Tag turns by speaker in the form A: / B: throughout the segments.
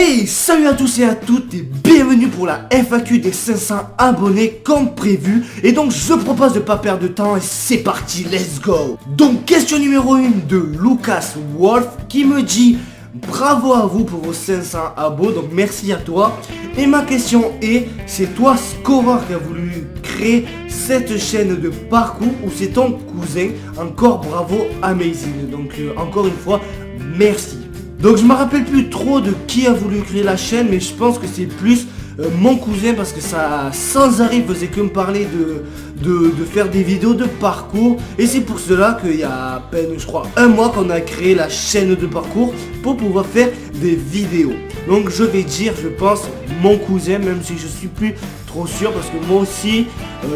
A: Hey, salut à tous et à toutes et bienvenue pour la FAQ des 500 abonnés comme prévu. Et donc je propose de pas perdre de temps et c'est parti, let's go. Donc question numéro 1 de Lucas Wolf qui me dit bravo à vous pour vos 500 abos, donc merci à toi. Et ma question est, c'est toi Scorer qui a voulu créer cette chaîne de parcours ou c'est ton cousin? Encore bravo, amazing. Donc encore une fois, merci. Donc je me rappelle plus trop de qui a voulu créer la chaîne, mais je pense que c'est plus mon cousin parce que ça sans arrêt faisait que me parler de faire des vidéos de parcours. Et c'est pour cela qu'il y a à peine je crois un mois qu'on a créé la chaîne de parcours pour pouvoir faire des vidéos. Donc je vais dire je pense mon cousin, même si je suis plus trop sûr parce que moi aussi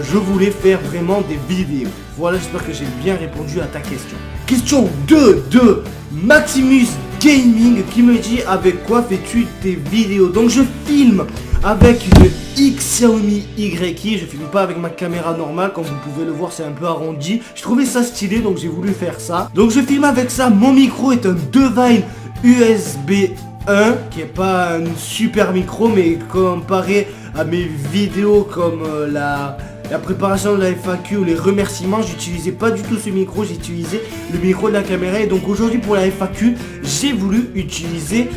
A: je voulais faire vraiment des vidéos. Voilà, j'espère que j'ai bien répondu à ta question. Question 2 de Maximus Gaming qui me dit avec quoi fais-tu tes vidéos? Donc je filme avec une Xiaomi YI, je filme pas avec ma caméra normale, comme vous pouvez le voir c'est un peu arrondi. Je trouvais ça stylé donc j'ai voulu faire ça. Donc je filme avec ça, mon micro est un Devine USB 1 qui est pas un super micro mais comparé à mes vidéos comme la préparation de la FAQ ou les remerciements, j'utilisais pas du tout ce micro, j'utilisais le micro de la caméra. Et donc aujourd'hui pour la FAQ, j'ai voulu utiliser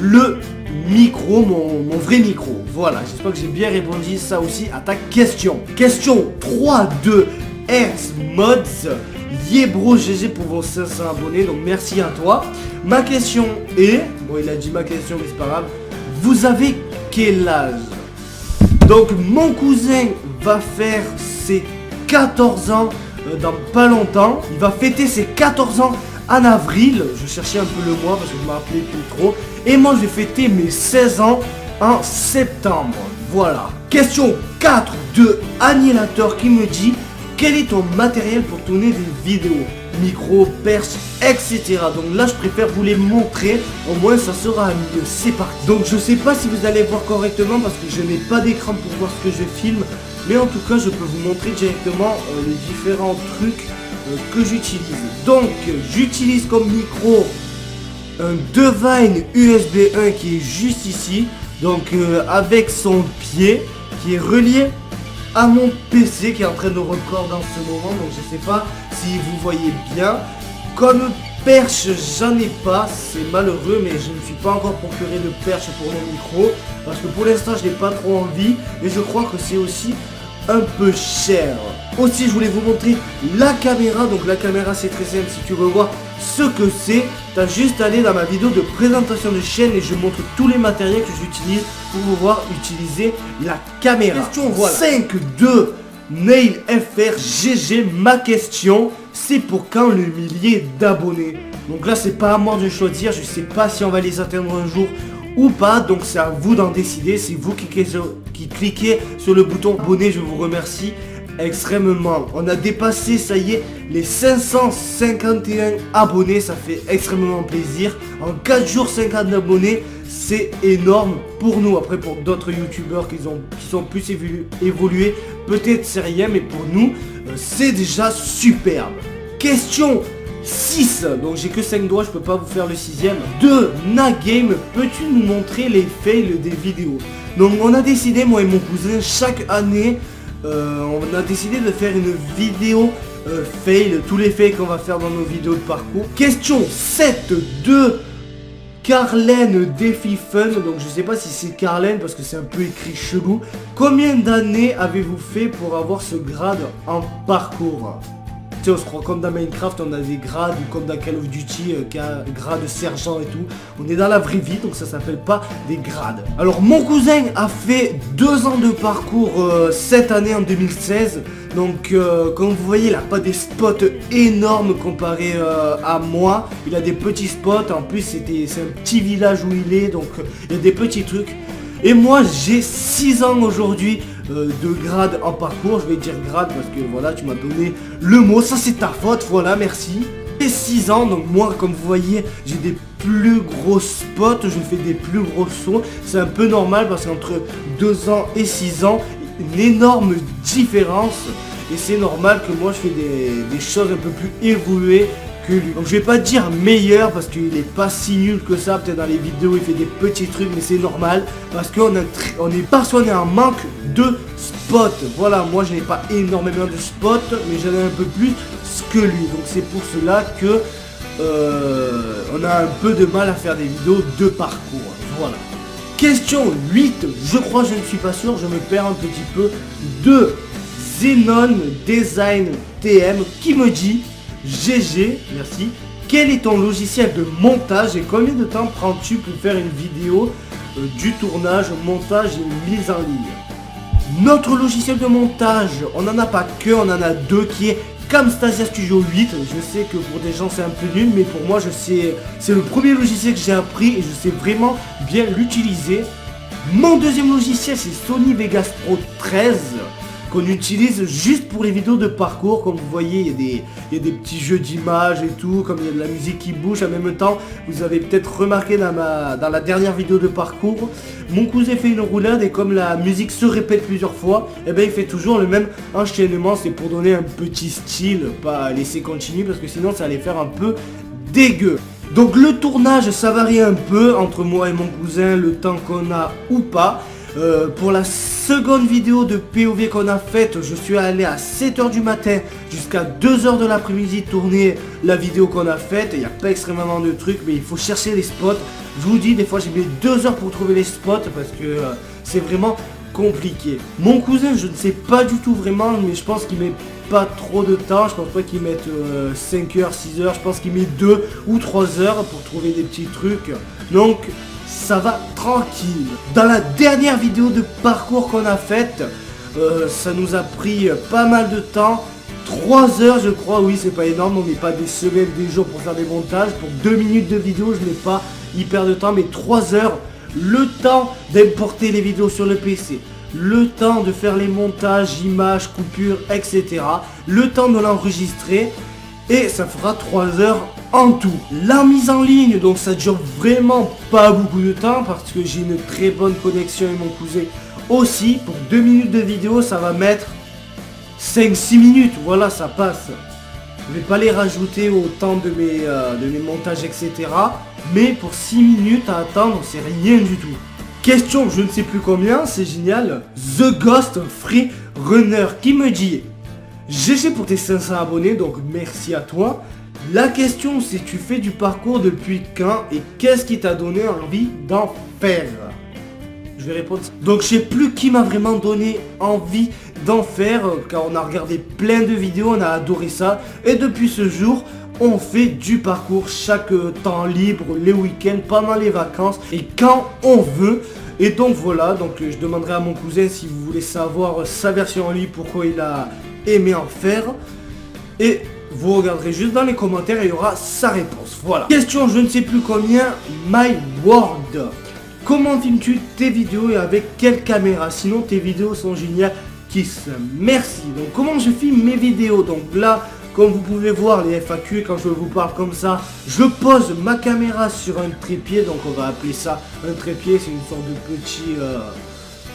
A: le micro, mon vrai micro. Voilà, j'espère que j'ai bien répondu ça aussi à ta question. Question 3 de Mods. Yebro GG pour vos 500 abonnés, donc merci à toi. Ma question est, bon il a dit ma question mais c'est pas grave, vous avez quel âge? Donc mon cousin va faire ses 14 ans dans pas longtemps. Il va fêter ses 14 ans en avril. Je cherchais un peu le mois parce que je me rappelais plus trop. Et moi je vais fêter mes 16 ans en septembre. Voilà. Question 4 de Annihilator qui me dit quel est ton matériel pour tourner des vidéos? Micro, perche, etc. Donc là je préfère vous les montrer, au moins ça sera mieux. C'est parti. Donc je sais pas si vous allez voir correctement parce que je n'ai pas d'écran pour voir ce que je filme, mais en tout cas je peux vous montrer directement les différents trucs que j'utilise. Donc j'utilise comme micro un Devine USB 1 qui est juste ici, donc avec son pied qui est relié à mon PC qui est en train de record dans ce moment, donc je sais pas si vous voyez bien. Comme perche j'en ai pas, c'est malheureux mais je ne suis pas encore procuré de perche pour mon micro parce que pour l'instant je n'ai pas trop envie et je crois que c'est aussi un peu cher. Aussi je voulais vous montrer la caméra, donc la caméra c'est très simple, si tu veux voir ce que c'est, t'as juste à aller dans ma vidéo de présentation de chaîne et je montre tous les matériels que j'utilise pour pouvoir utiliser la caméra. Question voilà. 5 de Nail FR GG, ma question c'est pour quand le millier d'abonnés? Donc là c'est pas à moi de choisir, je sais pas si on va les atteindre un jour ou pas, donc c'est à vous d'en décider. C'est vous qui cliquez sur le bouton abonner, je vous remercie extrêmement. On a dépassé, ça y est, les 551 abonnés, ça fait extrêmement plaisir. En 4 jours 50 abonnés, c'est énorme pour nous. Après pour d'autres youtubeurs qui sont plus évolués, peut-être c'est rien, mais pour nous c'est déjà superbe. Question 6, donc j'ai que 5 doigts, je peux pas vous faire le 6ème. De Nagame, peux-tu nous montrer les fails des vidéos? Donc on a décidé, moi et mon cousin, chaque année on a décidé de faire une vidéo fail, tous les fails qu'on va faire dans nos vidéos de parcours. Question 7 de Carlène Défi Fun, donc je sais pas si c'est Carlène parce que c'est un peu écrit chelou. Combien d'années avez-vous fait pour avoir ce grade en parcours? Tu sais, on se croit comme dans Minecraft, on a des grades, ou comme dans Call of Duty, grade sergent et tout. On est dans la vraie vie, donc ça s'appelle pas des grades. Alors mon cousin a fait 2 ans de parcours cette année en 2016. Donc comme vous voyez, il n'a pas des spots énormes comparé à moi. Il a des petits spots, en plus c'est un petit village où il est, donc il y a des petits trucs. Et moi j'ai 6 ans aujourd'hui de grade en parcours. Je vais dire grade parce que voilà, tu m'as donné le mot, ça c'est ta faute, voilà, merci. J'ai 6 ans, donc moi comme vous voyez j'ai des plus gros spots, je fais des plus gros sauts. C'est un peu normal parce qu'entre 2 ans et 6 ans, une énorme différence. Et c'est normal que moi je fais des choses un peu plus évoluées que lui. Donc je vais pas dire meilleur parce qu'il est pas si nul que ça. Peut-être dans les vidéos il fait des petits trucs, mais c'est normal parce qu'on est persuadé en manque de spots. Voilà, moi je n'ai pas énormément de spots, mais j'en ai un peu plus que lui. Donc c'est pour cela que on a un peu de mal à faire des vidéos de parcours. Voilà. Question 8, je crois, je ne suis pas sûr, je me perds un petit peu, de Xenon Design TM qui me dit GG, merci, quel est ton logiciel de montage et combien de temps prends-tu pour faire une vidéo du tournage, montage et mise en ligne? Notre logiciel de montage, on n'en a pas que, on en a deux qui est Camtasia Studio 8. Je sais que pour des gens c'est un peu nul, mais pour moi c'est le premier logiciel que j'ai appris et je sais vraiment bien l'utiliser. Mon deuxième logiciel c'est Sony Vegas Pro 13 qu'on utilise juste pour les vidéos de parcours. Comme vous voyez, il y a des petits jeux d'images et tout, comme il y a de la musique qui bouge en même temps. Vous avez peut-être remarqué dans la dernière vidéo de parcours, mon cousin fait une roulade et comme la musique se répète plusieurs fois, et ben il fait toujours le même enchaînement. C'est pour donner un petit style, pas laisser continuer parce que sinon ça allait faire un peu dégueu. Donc le tournage ça varie un peu entre moi et mon cousin, le temps qu'on a ou pas. Pour la seconde vidéo de POV qu'on a faite, je suis allé à 7h du matin jusqu'à 2h de l'après-midi tourner la vidéo qu'on a faite. Il n'y a pas extrêmement de trucs, mais il faut chercher les spots. Je vous dis, des fois j'ai mis 2 heures pour trouver les spots parce que c'est vraiment compliqué. Mon cousin, je ne sais pas du tout vraiment, mais je pense qu'il met pas trop de temps. Je pense pas qu'il mette 5 heures, 6 heures. Je pense qu'il met 2 ou 3 heures pour trouver des petits trucs. Donc ça va tranquille. Dans la dernière vidéo de parcours qu'on a faite, ça nous a pris pas mal de temps. 3 heures je crois, oui c'est pas énorme, on n'est pas des semaines, des jours pour faire des montages. Pour 2 minutes de vidéo je n'ai pas hyper de temps, mais 3 heures, le temps d'importer les vidéos sur le PC, le temps de faire les montages, images, coupures, etc. Le temps de l'enregistrer. Et ça fera 3 heures en tout. La mise en ligne, donc ça dure vraiment pas beaucoup de temps parce que j'ai une très bonne connexion et mon cousin aussi. Pour 2 minutes de vidéo, ça va mettre 5-6 minutes. Voilà, ça passe. Je vais pas les rajouter au temps de mes montages, etc. Mais pour 6 minutes à attendre, c'est rien du tout. Question, je ne sais plus combien, c'est génial. The Ghost Free Runner qui me dit: GG pour tes 500 abonnés, donc merci à toi. La question c'est: tu fais du parcours depuis quand et qu'est-ce qui t'a donné envie d'en faire? Je vais répondre. Donc je sais plus qui m'a vraiment donné envie d'en faire, car on a regardé plein de vidéos, on a adoré ça. Et depuis ce jour, on fait du parcours chaque temps libre, les week-ends, pendant les vacances et quand on veut. Et donc voilà, donc je demanderai à mon cousin si vous voulez savoir sa version en ligne, pourquoi il a aimé en faire. Et vous regarderez juste dans les commentaires et il y aura sa réponse. Voilà. Question je ne sais plus combien, My World. Comment filmes-tu tes vidéos et avec quelle caméra? Sinon tes vidéos sont géniales. Kiss. Merci. Donc comment je filme mes vidéos? Donc là, comme vous pouvez voir les FAQ, quand je vous parle comme ça, je pose ma caméra sur un trépied. Donc on va appeler ça un trépied. C'est une sorte de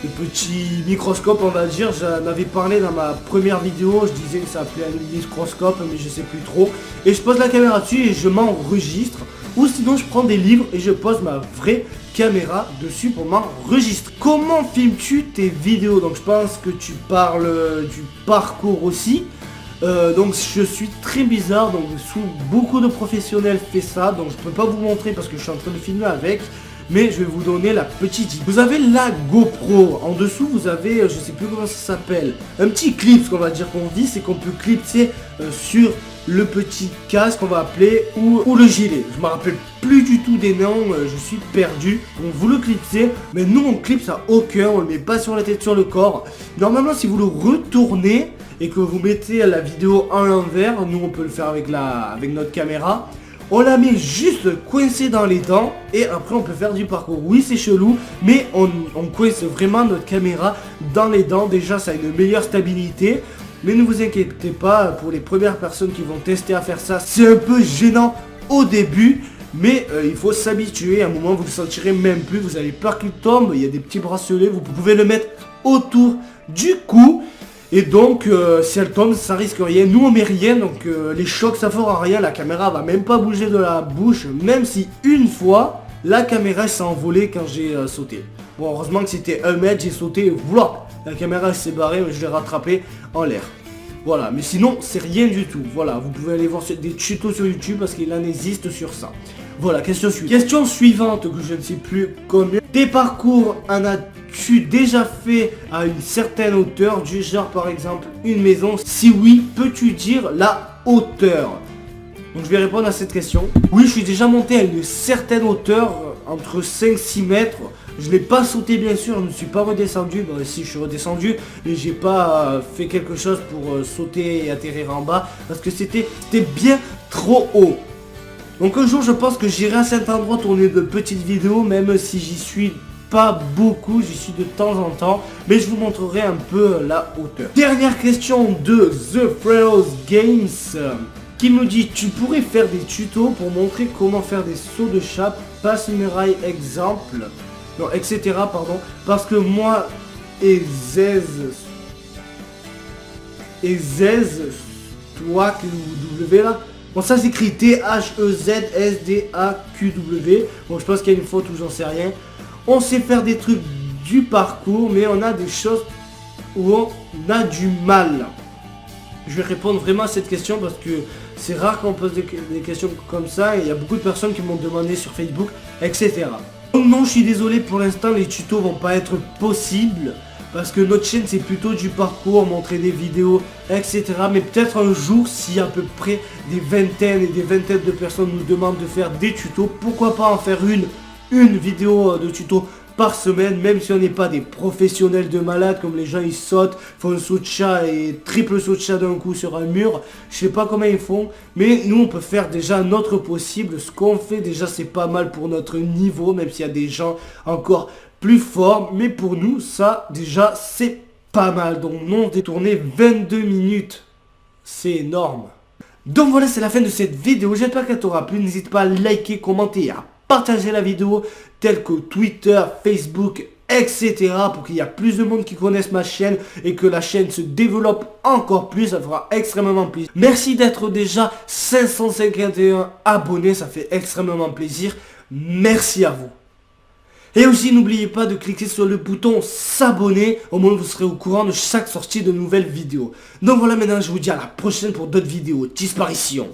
A: petit microscope, on va dire. J'en avais parlé dans ma première vidéo, je disais que ça s'appelait un microscope, mais je sais plus trop. Et je pose la caméra dessus et je m'enregistre. Ou sinon je prends des livres et je pose ma vraie caméra dessus pour m'enregistrer. Comment filmes-tu tes vidéos? Donc je pense que tu parles du parcours aussi. Donc je suis très bizarre, donc beaucoup de professionnels font ça, donc je peux pas vous montrer parce que je suis en train de filmer avec. Mais je vais vous donner la petite idée. Vous avez la GoPro. En dessous, vous avez, je sais plus comment ça s'appelle, un petit clip, ce qu'on va dire qu'on dit, c'est qu'on peut clipser sur le petit casque, on va appeler, ou le gilet. Je me rappelle plus du tout des noms, je suis perdu. Donc vous le clipsez, mais nous on clipse à aucun, on le met pas sur la tête, sur le corps. Normalement, si vous le retournez et que vous mettez la vidéo en l'envers, nous on peut le faire avec notre caméra. On la met juste coincée dans les dents et après on peut faire du parcours. Oui c'est chelou, mais on coince vraiment notre caméra dans les dents. Déjà ça a une meilleure stabilité. Mais ne vous inquiétez pas, pour les premières personnes qui vont tester à faire ça, c'est un peu gênant au début. Mais il faut s'habituer, à un moment vous ne le sentirez même plus, vous avez peur qu'il tombe, il y a des petits bracelets, vous pouvez le mettre autour du cou. Et donc si elle tombe ça risque rien. Nous on met rien, donc les chocs ça fera rien. La caméra va même pas bouger de la bouche. Même si une fois la caméra s'est envolée quand j'ai sauté. Bon heureusement que c'était 1 mètre, j'ai sauté et voilà. La caméra s'est barrée mais je l'ai rattrapée en l'air. Voilà, mais sinon c'est rien du tout. Voilà, vous pouvez aller voir des tutos sur YouTube parce qu'il en existe sur ça. Voilà, question suivante que je ne sais plus combien. Des parcours en as-tu déjà fait à une certaine hauteur, du genre par exemple une maison? Si oui, peux-tu dire la hauteur? Donc je vais répondre à cette question. Oui, je suis déjà monté à une certaine hauteur, entre 5-6 mètres. Je n'ai pas sauté bien sûr, je ne suis pas redescendu. Bon si je suis redescendu, mais j'ai pas fait quelque chose pour sauter et atterrir en bas. Parce que c'était bien trop haut. Donc un jour je pense que j'irai à cet endroit tourner de petites vidéos, même si j'y suis pas beaucoup, j'y suis de temps en temps, mais je vous montrerai un peu la hauteur. Dernière question de The Freros Games qui me dit: tu pourrais faire des tutos pour montrer comment faire des sauts de chape, passe muraille exemple, non etc pardon, parce que moi et Zez toi que W là. Bon ça s'écrit T-H-E-Z-S-D-A-Q-W. Bon je pense qu'il y a une faute ou j'en sais rien. On sait faire des trucs du parcours, mais on a des choses où on a du mal. Je vais répondre vraiment à cette question parce que c'est rare qu'on pose des questions comme ça. Et il y a beaucoup de personnes qui m'ont demandé sur Facebook, etc. Donc non, je suis désolé, pour l'instant les tutos vont pas être possibles. Parce que notre chaîne c'est plutôt du parcours, montrer des vidéos, etc. Mais peut-être un jour, si à peu près des vingtaines de personnes nous demandent de faire des tutos, pourquoi pas en faire une vidéo de tuto par semaine, même si on n'est pas des professionnels de malades, comme les gens ils sautent, font un saut de chat et triple saut de chat d'un coup sur un mur. Je sais pas comment ils font, mais nous on peut faire déjà notre possible. Ce qu'on fait déjà c'est pas mal pour notre niveau, même s'il y a des gens encore plus fort, mais pour nous ça déjà c'est pas mal. Donc non, détourné 22 minutes, c'est énorme. Donc voilà, c'est la fin de cette vidéo, j'espère qu'elle t'aura plu. N'hésite pas à liker, commenter et à partager la vidéo, telle que Twitter, Facebook, etc. pour qu'il y ait plus de monde qui connaisse ma chaîne et que la chaîne se développe encore plus, ça fera extrêmement plaisir. Merci d'être déjà 551 abonnés, ça fait extrêmement plaisir. Merci à vous. Et aussi n'oubliez pas de cliquer sur le bouton s'abonner, au moins vous serez au courant de chaque sortie de nouvelles vidéos. Donc voilà, maintenant je vous dis à la prochaine pour d'autres vidéos. Disparition.